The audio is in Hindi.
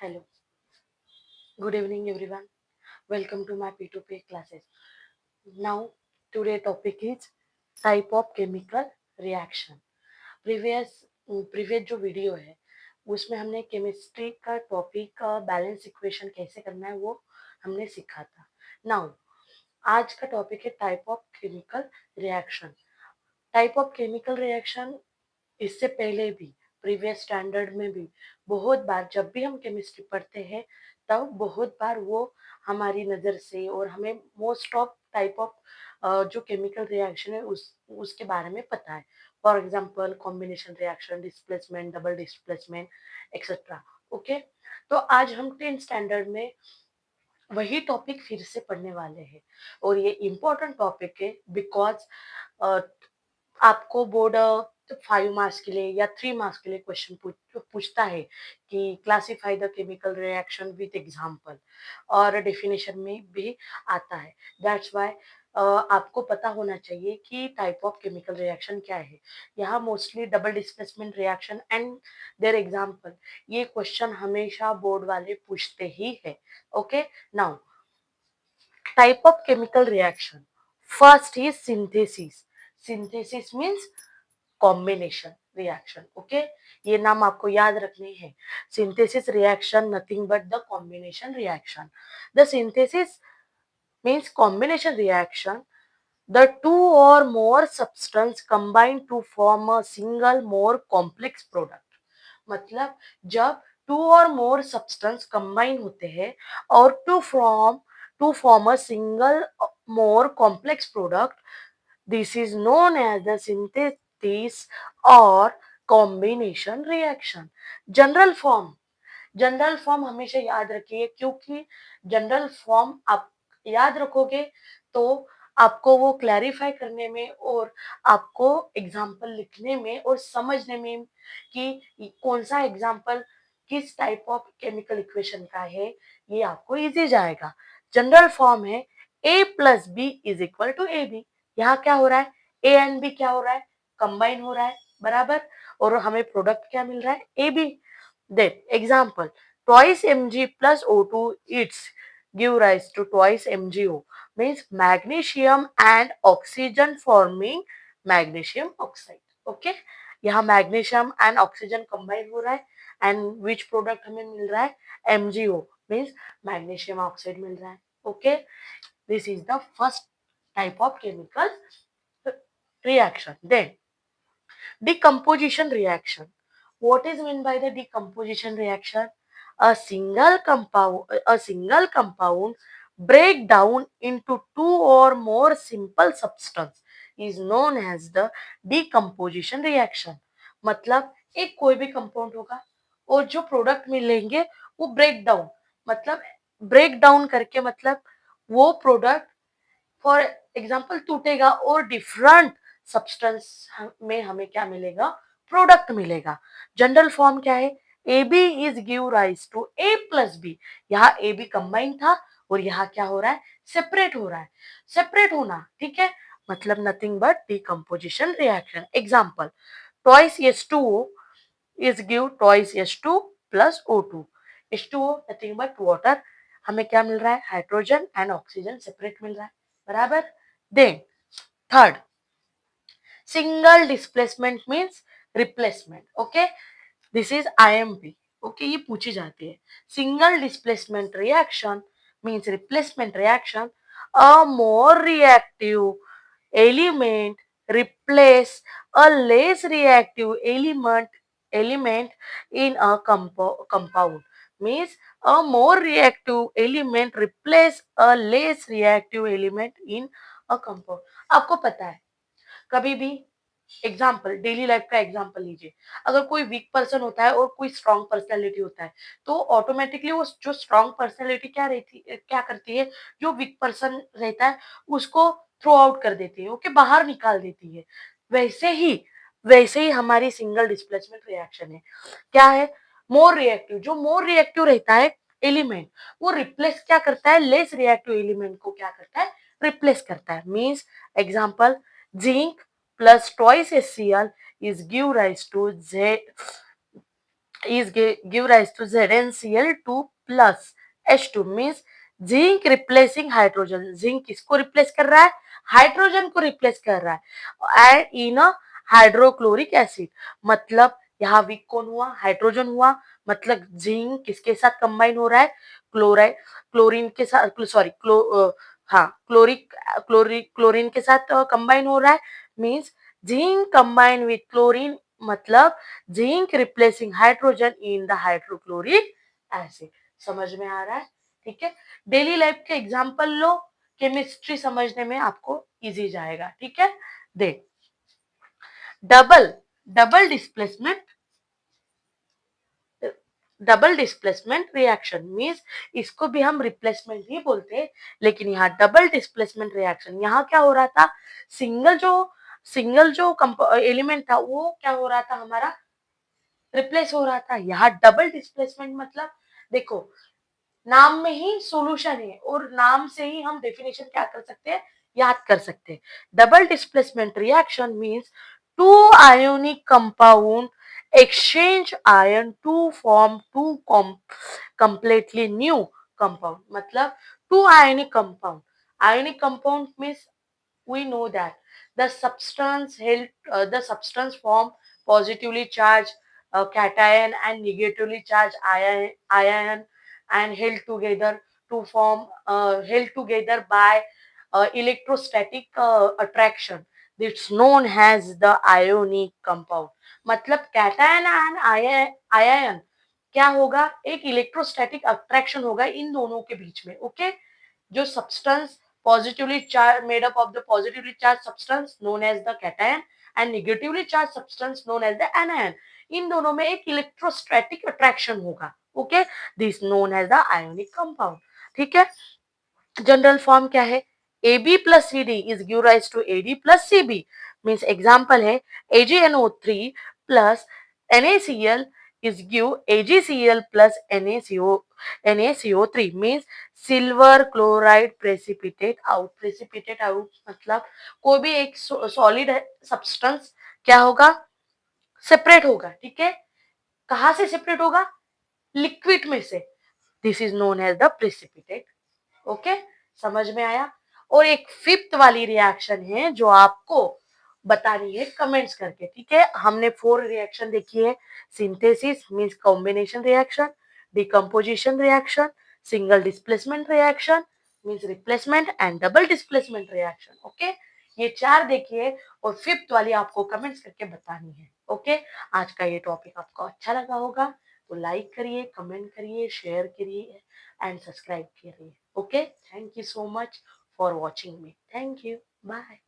Hello, good evening everyone. Welcome to my P2P classes. Now, today topic is type of chemical reaction. Previous जो वीडियो है उसमें हमने केमिस्ट्री का टॉपिक बैलेंस इक्वेशन कैसे करना है वो हमने सीखा था. नाउ आज का टॉपिक है type of chemical reaction. Type of chemical reaction इससे पहले भी प्रीवियस स्टैंडर्ड में भी बहुत बार जब भी हम केमिस्ट्री पढ़ते हैं तब बहुत बार वो हमारी नज़र से और हमें मोस्ट ऑफ टाइप ऑफ जो केमिकल रिएक्शन है उसके बारे में पता है. For example combination reaction, displacement, double displacement etcetera. Okay, तो आज हम 10 स्टैंडर्ड में वही टॉपिक फिर से पढ़ने वाले हैं और ये इम्पोर्टेंट टॉपिक है बिकॉज आपको बोर्ड 5 मार्क्स के लिए या 3 मार्क्स के लिए क्वेश्चन पूछता है कि classify the chemical reaction with example और डेफिनेशन में भी आता है. दैट्स वाई आपको पता होना चाहिए कि टाइप ऑफ केमिकल रिएक्शन क्या है. यहाँ mostly double displacement reaction and their example ये क्वेश्चन हमेशा बोर्ड वाले पूछते ही है. Okay, now type of chemical reaction. First is synthesis. Synthesis means combination reaction. Okay, ये नाम आपको याद रखने हैं. Synthesis reaction nothing but the combination reaction. The synthesis means combination reaction. The two or more substance combine to form a single more complex product. मतलब जब टू और मोर सब्सटेंस कंबाइन होते हैं और to form a single more complex product, this is known as the synthesis or combination reaction. General form general form हमेशा याद रखिए क्योंकि जनरल फॉर्म आप याद रखोगे तो आपको वो क्लैरिफाई करने में और आपको एग्जाम्पल लिखने में और समझने में कि कौन सा एग्जाम्पल किस टाइप ऑफ केमिकल इक्वेशन का है ये आपको इजी जाएगा. जनरल फॉर्म है A plus B is equal to A B. यहाँ क्या हो रहा है, ए एंड बी क्या हो रहा है, कंबाइन हो रहा है बराबर, और हमें प्रोडक्ट क्या मिल रहा है, A B. Then example, twice Mg plus O2 it's give rise to twice MgO means magnesium and oxygen forming magnesium oxide. Okay, यहाँ magnesium and oxygen combine हो रहा है and which product हमें मिल रहा है, MgO means magnesium oxide मिल रहा है. Okay, this is the first type of chemical reaction. Then decomposition reaction. What is meant by the decomposition reaction? A single compound break down into two or more simple substance is known as the decomposition reaction. मतलब एक कोई भी कंपाउंड होगा और जो प्रोडक्ट मिलेंगे वो ब्रेक डाउन, मतलब ब्रेक डाउन करके मतलब वो प्रोडक्ट फॉर एग्जाम्पल टूटेगा और डिफरेंट सब्सटेंस में हमें क्या मिलेगा, प्रोडक्ट मिलेगा. जनरल फॉर्म क्या है, A B is give rise to A plus B. यहाँ ए बी कंबाइन था और यहाँ क्या हो रहा है, सेपरेट हो रहा है. सेपरेट होना ठीक है, मतलब nothing but decomposition reaction. Example, twice H2O is give twice H2 plus O2. H2O nothing but water, हमें क्या मिल रहा है, हाइड्रोजन एंड ऑक्सीजन सेपरेट मिल रहा है बराबर. Then third, single displacement means replacement. Okay, this is IMP. Okay, ये पूछी जाती है. Single displacement reaction means replacement reaction. A more reactive element replace a less reactive element in a compound means a more reactive element replace a less reactive element in a compound. आपको पता है कभी भी एग्जाम्पल, डेली लाइफ का एग्जाम्पल लीजिए, अगर कोई वीक पर्सन होता है और कोई स्ट्रांग पर्सनैलिटी होता है तो ऑटोमेटिकली वो जो स्ट्रांग पर्सनैलिटी क्या करती है, जो वीक पर्सन रहता है उसको थ्रो आउट कर देती है, ओके, बाहर निकाल देती है. वैसे ही वैसे ही हमारी सिंगल डिस्प्लेसमेंट रिएक्शन है. क्या है, मोर रिएक्टिव, जो मोर रिएक्टिव रहता है एलिमेंट वो रिप्लेस क्या करता है, लेस रिएक्टिव एलिमेंट को क्या करता है, रिप्लेस करता है. Means example, zinc plus twice HCl is give rise to is give rise to ZnCl2 plus H2 means zinc replacing hydrogen. Zinc किसको रिप्लेस कर रहा है? हाइड्रोजन को रिप्लेस कर रहा है. एंड इन हाइड्रोक्लोरिक एसिड, मतलब यहाँ वीक कौन हुआ? हाइड्रोजन हुआ. मतलब जिंक किसके साथ कंबाइन हो रहा है? क्लोराइड क्लोरीन के साथ, सॉरी हाँ क्लोरीन के साथ कंबाइन हो रहा है. Means zinc combine with chlorine, मतलब zinc replacing hydrogen in the hydrochloric acid. समझ में आ रहा है? ठीक है. डेली लाइफ के एग्जांपल लो, केमिस्ट्री समझने में आपको इजी जाएगा. ठीक है. देख, double double displacement double displacement reaction means इसको भी हम रिप्लेसमेंट ही बोलते हैं, लेकिन यहाँ डबल डिस्प्लेसमेंट रिएक्शन, यहाँ क्या हो रहा था? सिंगल जो एलिमेंट था वो क्या हो रहा था? हमारा रिप्लेस हो रहा था. यहाँ डबल डिस्प्लेसमेंट मतलब देखो, नाम में ही सॉल्यूशन है और नाम से ही हम डेफिनेशन क्या कर सकते हैं? याद कर सकते हैं. Double displacement reaction means two ionic compound exchange ion to form two completely new compound. मतलब two ionic compound means we know that the substance form positively charged cation and negatively charged ion and held together by electrostatic attraction. It's known as the ionic compound. मतलब कैटायन एंड आयन क्या होगा? एक इलेक्ट्रोस्टैटिक अट्रैक्शन होगा इन दोनों के बीच में. ओके. जो substance positively charged made up of the positively charged substance known as the cation and negatively charged substance known as the anion, इन दोनों में एक इलेक्ट्रोस्टैटिक अट्रैक्शन होगा. Okay. This known as the ionic compound. ठीक है. जनरल फॉर्म क्या है? AB plus CD is give rise to AD plus CB. Means example है AgNO3 plus NaCl is give AgCl plus NaCO3 means silver chloride precipitate out. मतलब कोई भी एक सॉलिड सब्सटेंस क्या होगा? सेपरेट होगा. ठीक है. कहाँ से सेपरेट होगा? लिक्विड में से. This is known as the precipitate. Okay. समझ में आया? और एक फिफ्थ वाली रिएक्शन है जो आपको बतानी है कमेंट्स करके. ठीक है. हमने 4 रिएक्शन देखी है. Synthesis means combination reaction, decomposition reaction, single displacement reaction means replacement and double displacement reaction. Okay. ये 4 देखिए और फिफ्थ वाली आपको कमेंट्स करके बतानी है. ओके. आज का ये टॉपिक आपको अच्छा लगा होगा तो लाइक करिए, कमेंट करिए, शेयर करिए and subscribe करिए. Okay, thank you so much for watching me. Thank you. Bye.